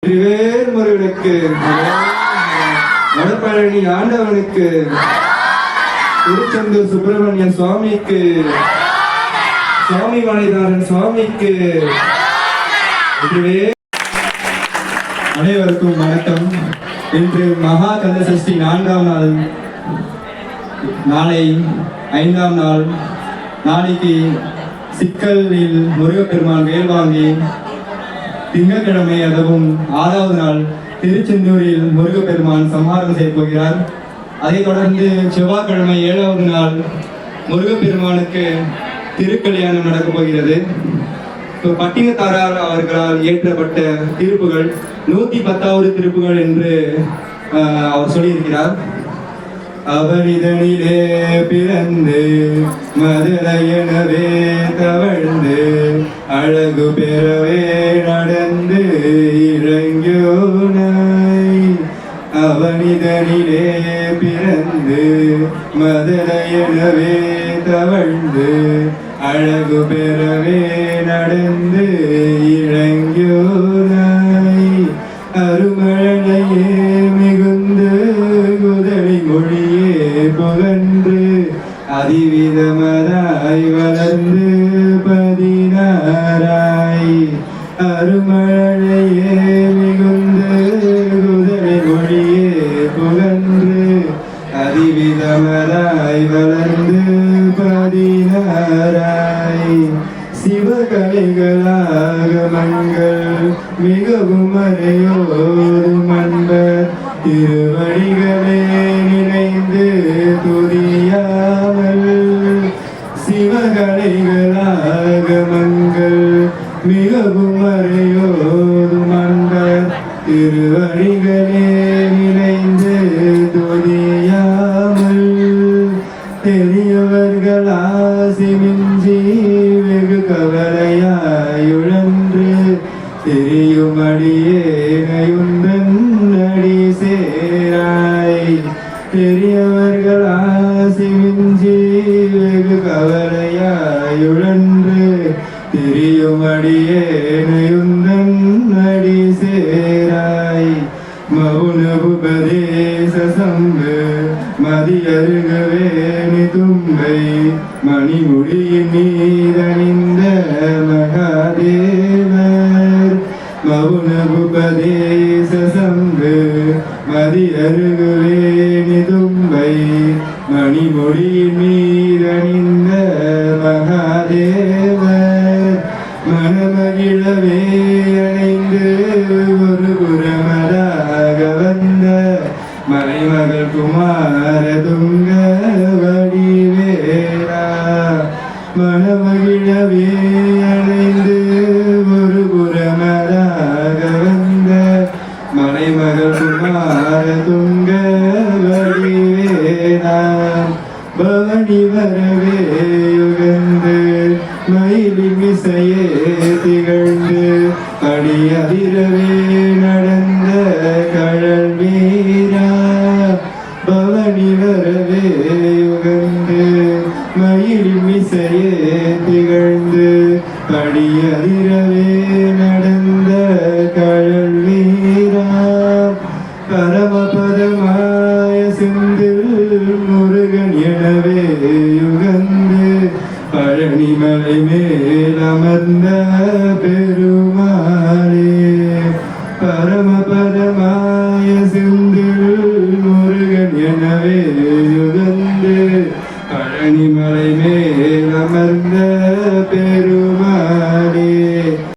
முருகனுக்கு, வடபழனி ஆண்டவனுக்கு, திருச்செந்தூர் சுப்பிரமணியன் சுவாமிக்கு, சுவாமி மலைதாரன் சுவாமிக்கு. அனைவருக்கும் வணக்கம். இன்று மகா கந்த சஷ்டி 4ஆம் நாள். நாளை 5ஆம் நாள். நாளைக்கு சிக்கலில் முருகப்பெருமான் வேல் வாங்கி திங்கட்கிழமை அதுவும் 6வது நாள் திருச்செந்தூரில் முருகப்பெருமான் சம்ஹாரம் செய்ய போகிறார். அதைத் தொடர்ந்து செவ்வாய்க்கிழமை 7வது நாள் முருகப்பெருமானுக்கு திருக்கல்யாணம் நடக்கப் போகிறது. பட்டினத்தாரார் அவர்களால் இயற்றப்பட்ட திருப்புகள் 110வது திருப்புகள் என்று அவர் சொல்லியிருக்கிறார். அவனிதனிலே பிறந்து மதுரையனவே தவழ்ந்து அழகு பெறவே நடந்து இறங்கியோனாய். அவனிதனிலே பிறந்து மதுரையனவே தவழ்ந்து அழகு பெறவே நடந்து இறங்கியோனாய். அருமழையே மிகுந்து குதவி மொழியே புகன்று அதிவிதமதாய் வளர்ந்து 16ஆய். அருமழையே மிகுந்து குதவி மொழியே புகன்று அதிவிதமதாய் வளர்ந்து 16ஆய். சிவகலைகளாக மங்கள் மிகவும் அறையோரும் அன்பர் திருவடிகளே நினைந்து துதியாமல். சிவகலைகளாக மங்கள் மிகவும் அறையோரும் அன்பர் திருவடிகளே நினைந்து துதியாமல். பெரியவர்கள் ஆசி மிஞ்சி வெகு கவலையாயுழன்று தெரியுமடியேனையுந்தன் அடி சேராய். பெரியவர்கள் ஆசி மிஞ்சி வெகு கவலையாயுழன்று தெரியுமடியேனையுந்தன் அடி சேராய். மௌன உபதேச சம்பு மதியருகவே தும்பை மணிமுடியின் மீதணிந்த மகாதேவர். மௌன உபதேச சம்பு மதியருகவே தும்பை மணிமுடியின் மீதணிந்த மகாதேவர். மனமகிழவே அணைந்து ஒரு புறமராக வந்த மலைமகள் குமார துங்க வடிவேரா. மனமகிழவே அணைந்து ஒரு புறமராக வந்த மலைமகள் குமார துங்க வடிவேரா. பவனி வரவே யுகந்து மயிலின் இசையே திகழ்ந்து அடி அதிரவே நடந்த கழல் வீரா. பவனி வரவே யுகந்து மயிலின் இசையே திகழ்ந்து அடி அதிரவே நடந்த கழல் வீரா. பரமபதமாய சிந்தில் முருகன் எனவே யுகந்து பழனிமலை மேல் அமர்ந்த பெருமாளே. பரமபதமாய சிந்தில் முருகன் எனவே யுகந்து பழனிமலை மேல் அமர்ந்த பெருமாளே.